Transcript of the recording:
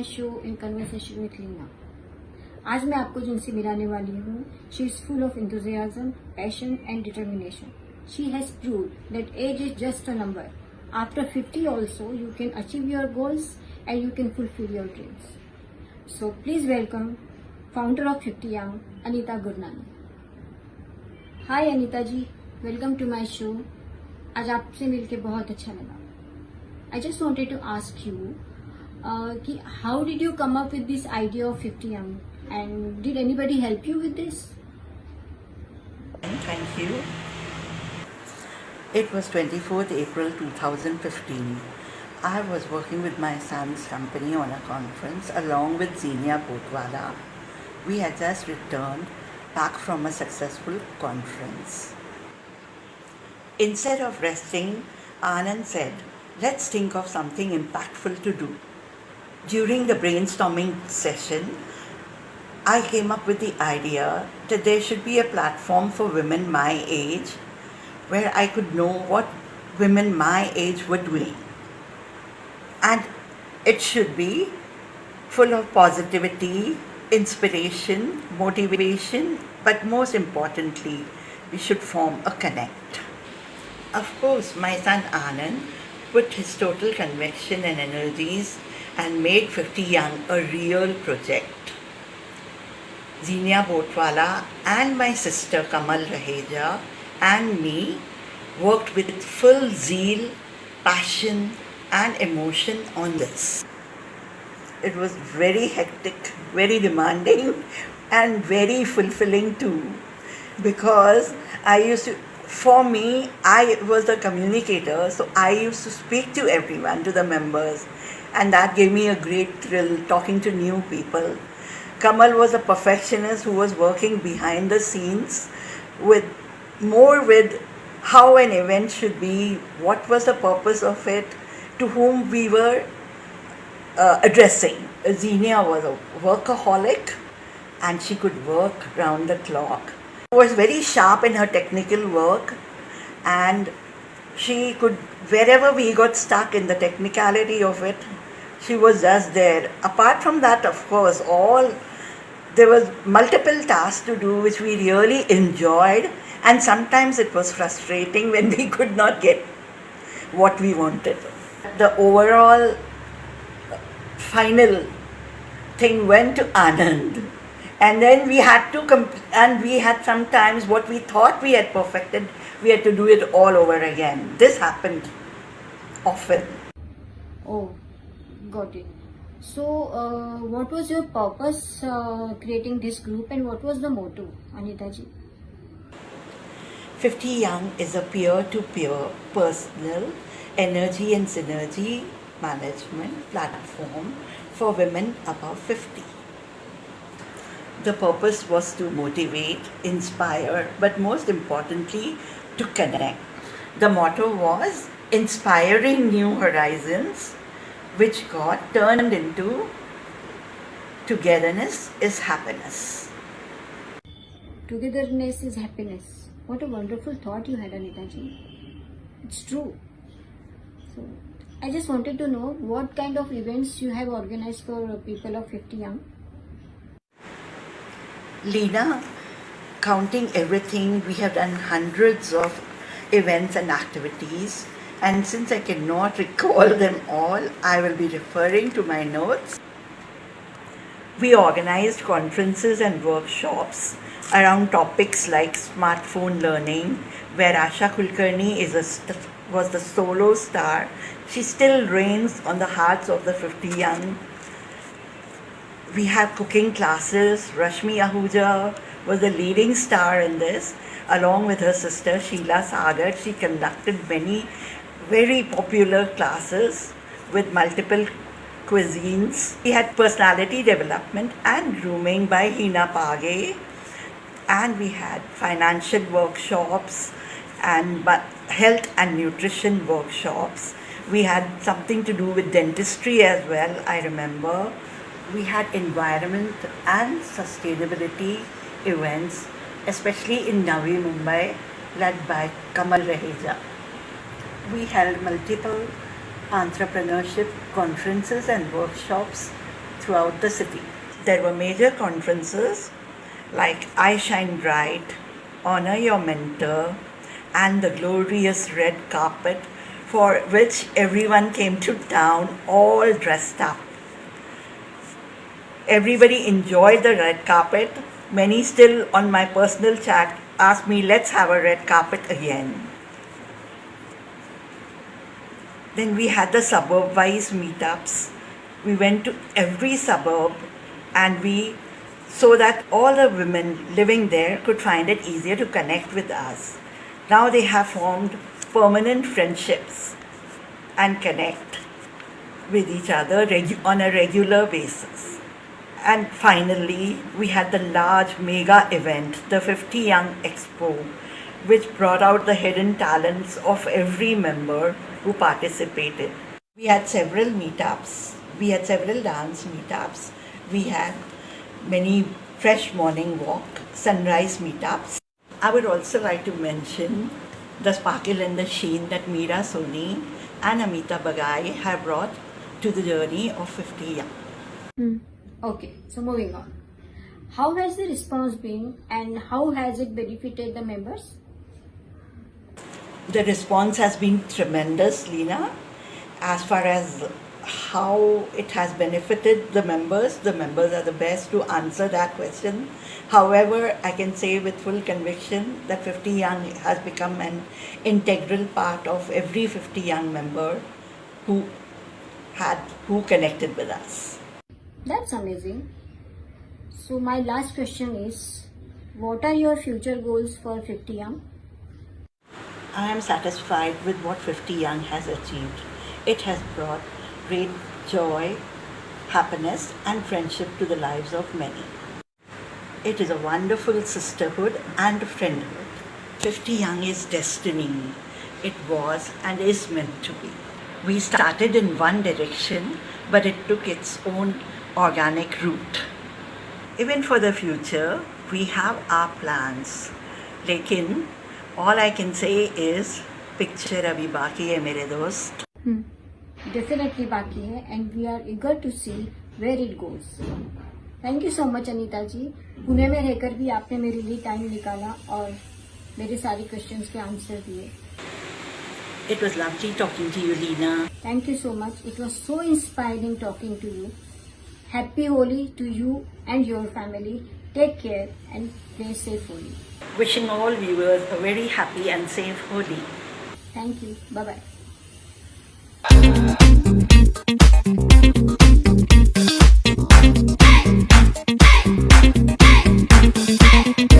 My show in conversation with Leena. आज मैं आपको जिनसे मिलाने वाली हूँ, she is full of enthusiasm, passion and determination. She has proved that age is just a number. After 50 also, you can achieve your goals and you can fulfill your dreams. So please welcome founder of 50 Young, Anita Gurnani. Hi Anita ji, welcome to my show. आज आपसे मिलके बहुत अच्छा लगा. I just wanted to ask you कि how did you come up with this idea of 50 Young, and did anybody help you with this? Thank you. It was 24th April 2015. I was working with my son's company on a conference along with Zenia Botwala. We had just returned back from a successful conference. Instead of resting, Anand said, let's think of something impactful to do. During the brainstorming session, I came up with the idea that there should be a platform for women my age where I could know what women my age were doing. And it should be full of positivity, inspiration, motivation, but most importantly, we should form a connect. Of course, my son Anand put his total conviction and energies and made 50 Young a real project. Zenia Botwala and my sister Kamal Raheja and me worked with full zeal, passion and emotion on this. It was very hectic, very demanding and very fulfilling too, because for me, I was a communicator, so I used to speak to everyone, to the members, and that gave me a great thrill talking to new people. Kamal was a perfectionist who was working behind the scenes with how an event should be, what was the purpose of it, to whom we were addressing. Xenia was a workaholic and she could work round the clock. She was very sharp in her technical work, and she could, wherever we got stuck in the technicality of it, she was just there. Apart from that, of course, there was multiple tasks to do which we really enjoyed, and sometimes it was frustrating when we could not get what we wanted. The overall final thing went to Anand. And then we had sometimes what we thought we had perfected, we had to do it all over again. This happened often. Oh, got it. So, what was your purpose creating this group, and what was the motto, Anita ji? 50 Young is a peer-to-peer personal energy and synergy management platform for women above 50. The purpose was to motivate, inspire, but most importantly, to connect. The motto was inspiring new horizons, which got turned into togetherness is happiness. Togetherness is happiness. What a wonderful thought you had, Anita ji. It's true. So, I just wanted to know what kind of events you have organized for people of 50 Young. Leena, counting everything, we have done hundreds of events and activities, and since I cannot recall them all, I will be referring to my notes. We organized conferences and workshops around topics like smartphone learning, where Asha Kulkarni was the solo star. She still reigns on the hearts of the 50 Young. We have cooking classes. Rashmi Ahuja was the leading star in this, along with her sister Sheila Sagar. She conducted many very popular classes with multiple cuisines. We had personality development and grooming by Hina Page, and we had financial workshops and health and nutrition workshops. We had something to do with dentistry as well, I remember. We had environment and sustainability events, especially in Navi Mumbai, led by Kamal Raheja. We held multiple entrepreneurship conferences and workshops throughout the city. There were major conferences like I Shine Bright, Honor Your Mentor, and the glorious red carpet, for which everyone came to town all dressed up. Everybody enjoyed the red carpet. Many still on my personal chat asked me, let's have a red carpet again. Then we had the suburb-wise meetups. We went to every suburb and so that all the women living there could find it easier to connect with us. Now they have formed permanent friendships and connect with each other on a regular basis. And finally, we had the large mega event, the 50 Young Expo, which brought out the hidden talents of every member who participated. We had several meetups. We had several dance meetups. We had many fresh morning walk, sunrise meetups. I would also like to mention the sparkle and the sheen that Meera Soni and Amita Bagai have brought to the journey of 50 Young. Okay, so moving on. How has the response been and how has it benefited the members? The response has been tremendous, Leena. As far as how it has benefited the members are the best to answer that question. However, I can say with full conviction that 50 Young has become an integral part of every 50 Young member who connected with us. That's amazing. So my last question is, what are your future goals for 50 Young? I am satisfied with what 50 Young has achieved. It has brought great joy, happiness and friendship to the lives of many. It is a wonderful sisterhood and friendhood. 50 Young is destiny. It was and is meant to be. We started in one direction, but it took its own organic route. Even for the future, we have our plans. Lekin, all I can say is, picture abhi baki hai mere dost. Definitely बाकी है and we are eager to see where it goes. Thank you so much Anita जी. पुणे में रहकर भी आपने मेरे लिए time निकाला और मेरे सारे क्वेश्चंस के आंसर दिए. It was lovely talking to you, Leena. Thank you so much. It was so inspiring talking to you. Happy Holi to you and your family. Take care and play safe Holi. Wishing all viewers a very happy and safe Holi. Thank you. Bye-bye.